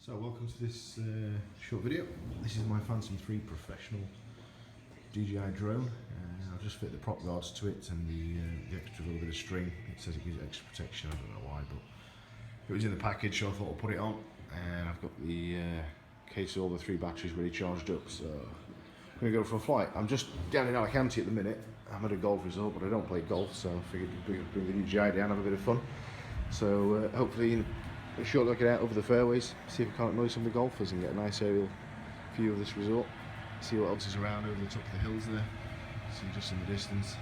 So welcome to this short video. This is my Phantom 3 professional DJI drone. I've just fit the prop guards to it and the extra little bit of string. It says it gives it extra protection, I don't know why, but it was in the package, so I thought I'd put it on. And I've got the case of all the 3 batteries ready charged up, so I'm going to go for a flight. I'm just down in Alicante at the minute. I'm at a golf resort, but I don't play golf, so I figured I'd bring the DJI down, have a bit of fun. So hopefully a short look out over the fairways, see if we can't annoy some of the golfers and get a nice aerial view of this resort. See what else is around over the top of the hills there. See just in the distance.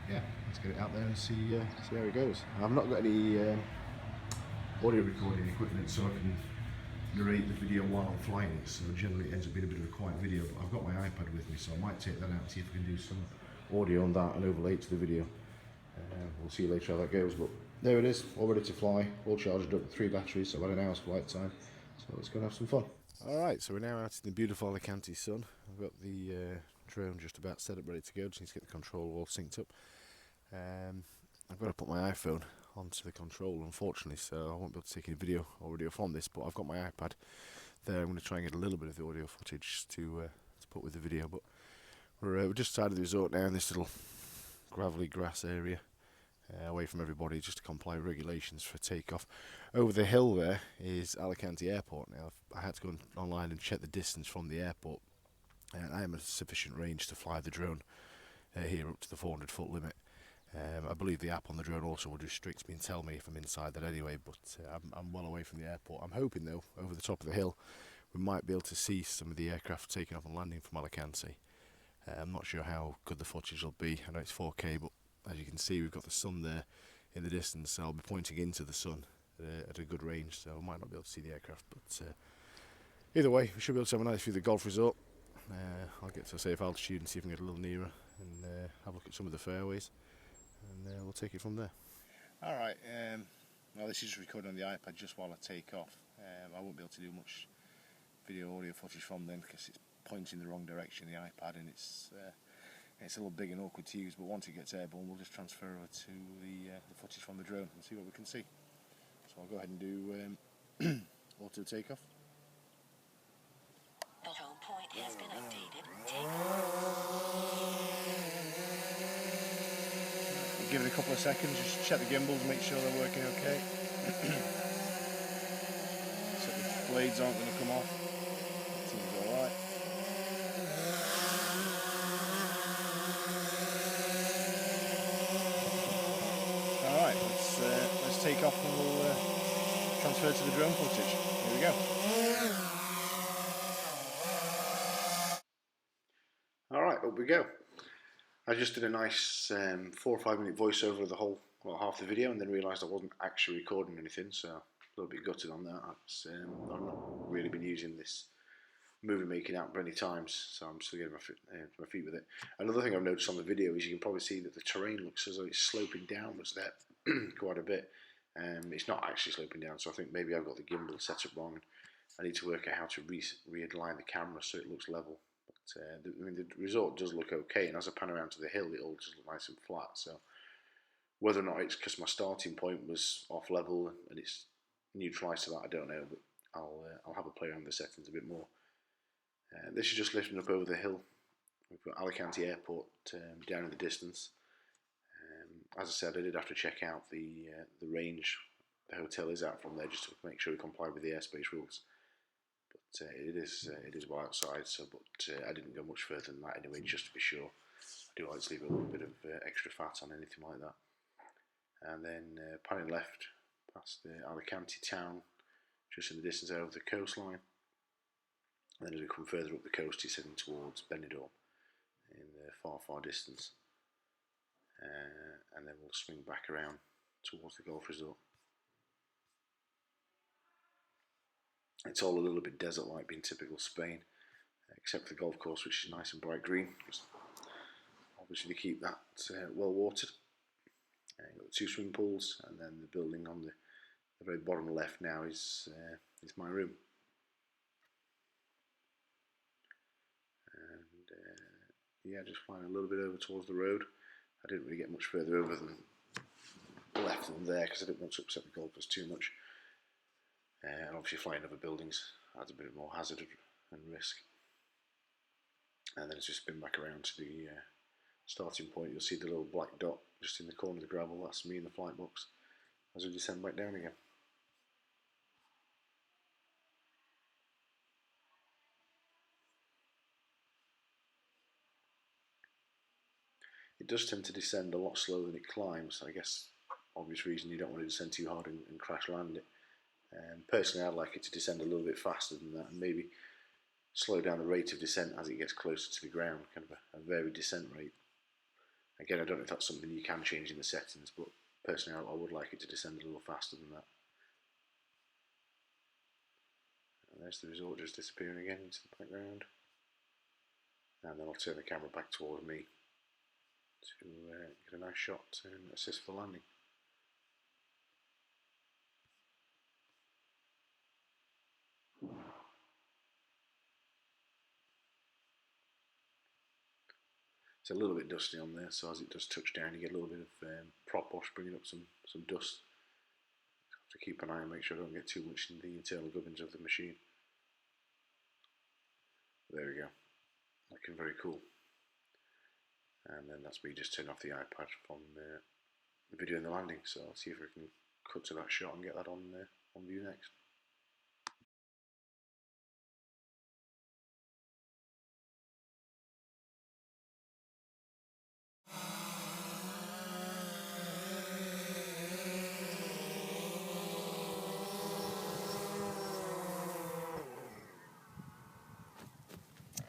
Yeah, let's get it out there and see how it goes. I've not got any audio recording equipment, so I can narrate the video while I'm flying it. So generally it ends up being a bit of a quiet video. But I've got my iPad with me, so I might take that out and see if I can do some audio on that and overlay it to the video. We'll see later how that goes, but there it is, all ready to fly, all charged up, 3 batteries, so about an hour's flight time, so let's go and have some fun. Alright, so we're now out in the beautiful Alicante sun. I've got the drone just about set up, ready to go, just need to get the control all synced up. I've got to put my iPhone onto the control, unfortunately, so I won't be able to take any video or audio from this, but I've got my iPad there. I'm going to try and get a little bit of the audio footage to put with the video, but we're just outside of the resort now in this little gravelly grass area. Away from everybody, just to comply with regulations for takeoff. Over the hill there is Alicante Airport. Now I had to go online and check the distance from the airport, and I am at sufficient range to fly the drone here up to the 400-foot limit. I believe the app on the drone also would restrict me and tell me if I'm inside that anyway, but I'm well away from the airport. I'm hoping though, over the top of the hill, we might be able to see some of the aircraft taking off and landing from Alicante. I'm not sure how good the footage will be. I know it's 4K, but as you can see, we've got the sun there in the distance, so I'll be pointing into the sun at a good range, so I might not be able to see the aircraft, but either way, we should be able to have a nice view of the golf resort. I'll get to a safe altitude and see if we can get a little nearer and have a look at some of the fairways, and we'll take it from there. Alright, well, this is recording on the iPad just while I take off. I won't be able to do much video audio footage from them because it's pointing in the wrong direction, the iPad, and it's a little big and awkward to use, but once it gets airborne we'll just transfer over to the footage from the drone and see what we can see. So I'll go ahead and do auto takeoff. The home point has been updated. Give it a couple of seconds, just check the gimbals, make sure they're working okay. So the blades aren't going to come off. That seems alright. Alright, let's take off and we'll transfer to the drone footage. Here we go. Alright, up we go. I just did a nice 4 or 5 minute voiceover of the whole, well, half the video, and then realised I wasn't actually recording anything, so a little bit gutted on that. I've not really been using this movie making app many times, so I'm still getting my feet with it. Another thing I've noticed on the video is you can probably see that the terrain looks as though it's sloping downwards there quite a bit. It's not actually sloping down, so I think maybe I've got the gimbal set up wrong. I need to work out how to realign the camera so it looks level. But the resort does look okay, and as I pan around to the hill, it all just looks nice and flat. So whether or not it's because my starting point was off level and it's neutralised to that, I don't know. But I'll have a play around the settings a bit more. This is just lifting up over the hill. We've got Alicante Airport down in the distance. As I said, I did have to check out the range the hotel is out from there just to make sure we comply with the airspace rules. But it is well outside, so I didn't go much further than that anyway, just to be sure. I do like to leave a little bit of extra fat on anything like that. And then panning left past the Alicante town, just in the distance over the coastline. And then as we come further up the coast, it's heading towards Benidorm in the far distance. And then we'll swing back around towards the golf resort. It's all a little bit desert-like, being typical Spain, except for the golf course, which is nice and bright green. Obviously, they keep that well watered. You've got the 2 swimming pools, and then the building on the very bottom left now is my room. And yeah, just flying a little bit over towards the road. I didn't really get much further over than left than there because I didn't want to upset the golfers too much. And obviously flying over buildings adds a bit more hazard and risk. And then as we spin back around to the starting point, you'll see the little black dot just in the corner of the gravel. That's me in the flight box as we descend back down again. It does tend to descend a lot slower than it climbs. I guess obvious reason you don't want to descend too hard and crash land it. Personally, I'd like it to descend a little bit faster than that, and maybe slow down the rate of descent as it gets closer to the ground, kind of a varied descent rate. Again, I don't know if that's something you can change in the settings, but personally I would like it to descend a little faster than that. And there's the resort just disappearing again into the background. And then I'll turn the camera back toward me to get a nice shot and assist for landing. It's a little bit dusty on there, so as it does touch down you get a little bit of prop wash bringing up some dust. Have to keep an eye and make sure I don't get too much in the internal gubbins of the machine. There we go, looking very cool. And then that's me just turning off the iPad from the video and the landing, so I'll see if I can cut to that shot and get that on view next.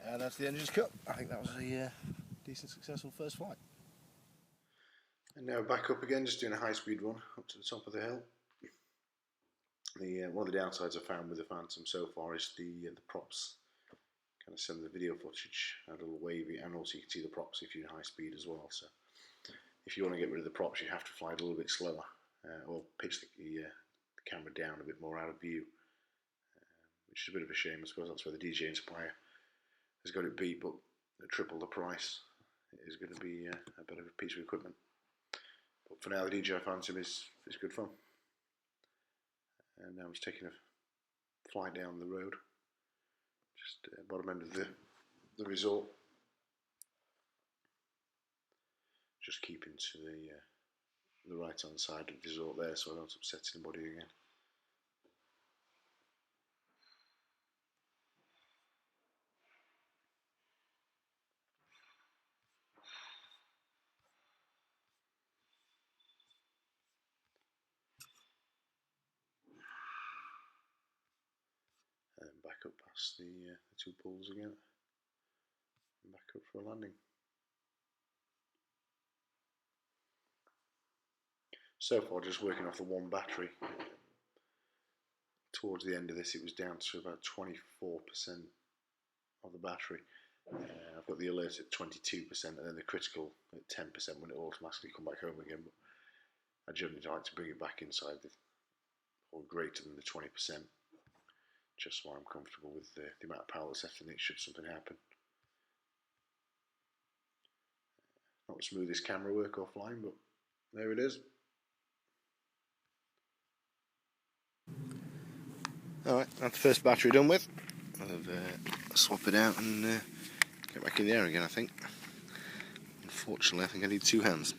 And that's the engine's cut. I think that was a decent, successful first flight. And now back up again, just doing a high-speed run up to the top of the hill. One of the downsides I found with the Phantom so far is the props. Kind of some of the video footage a little wavy, and also you can see the props if you're in high speed as well. So if you want to get rid of the props, you have to fly it a little bit slower, or pitch the camera down a bit more out of view, which is a bit of a shame. I suppose that's where the DJI Inspire has got it beat, but at triple the price, it is going to be a bit of a piece of equipment. But for now, the DJI Phantom is good fun. And now I'm just taking a fly down the road, just bottom end of the resort. Just keeping to the right hand side of the resort there, so I don't upset anybody again. And back up past the two poles again, and back up for a landing. So far just working off the one battery. Towards the end of this it was down to about 24% of the battery. I've got the alert at 22% and then the critical at 10% when it will automatically come back home again, but I generally like to bring it back inside or greater than the 20%, just so I'm comfortable with the amount of power that's left in it should something happen. Not the smoothest camera work offline, but there it is. Alright, that's the first battery done with. I'll swap it out and get back in the air again, I think. Unfortunately, I think I need two hands.